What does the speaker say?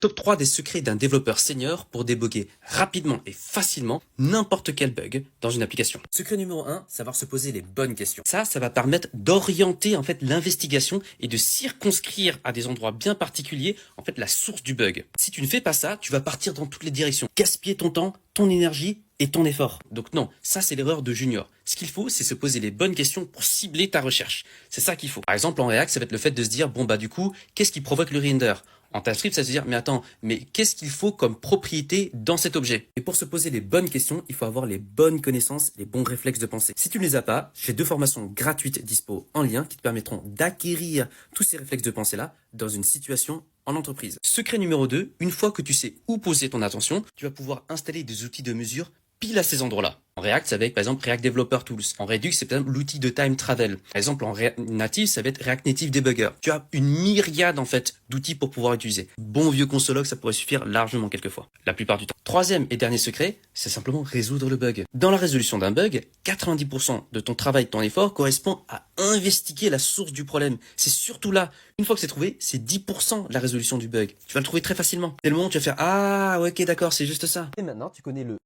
Top 3 des secrets d'un développeur senior pour débugger rapidement et facilement n'importe quel bug dans une application. Secret numéro 1, savoir se poser les bonnes questions. Ça va permettre d'orienter en fait l'investigation et de circonscrire à des endroits bien particuliers en fait la source du bug. Si tu ne fais pas ça, tu vas partir dans toutes les directions, gaspiller ton temps, ton énergie et ton effort. Donc non, ça c'est l'erreur de junior. Ce qu'il faut, c'est se poser les bonnes questions pour cibler ta recherche. C'est ça qu'il faut. Par exemple, en React, ça va être le fait de se dire, bon bah du coup, qu'est-ce qui provoque le render? En TypeScript, ça veut dire, mais attends, mais qu'est-ce qu'il faut comme propriété dans cet objet? Et pour se poser les bonnes questions, il faut avoir les bonnes connaissances, les bons réflexes de pensée. Si tu ne les as pas, j'ai 2 formations gratuites dispo en lien qui te permettront d'acquérir tous ces réflexes de pensée-là dans une situation en entreprise. Secret numéro 2, une fois que tu sais où poser ton attention, tu vas pouvoir installer des outils de mesure pile à ces endroits-là. En React, ça va être par exemple React Developer Tools. En Redux, c'est par exemple l'outil de time travel. Par exemple, en React Native, ça va être React Native Debugger. Tu as une myriade en fait d'outils pour pouvoir utiliser. Bon vieux consologue, ça pourrait suffire largement quelquefois. La plupart du temps. Troisième et dernier secret, c'est simplement résoudre le bug. Dans la résolution d'un bug, 90% de ton travail, de ton effort correspond à investiguer la source du problème. C'est surtout là. Une fois que c'est trouvé, c'est 10% la résolution du bug. Tu vas le trouver très facilement. Dès le moment où tu vas faire, ah, ouais, ok, d'accord, c'est juste ça. Et maintenant, tu connais le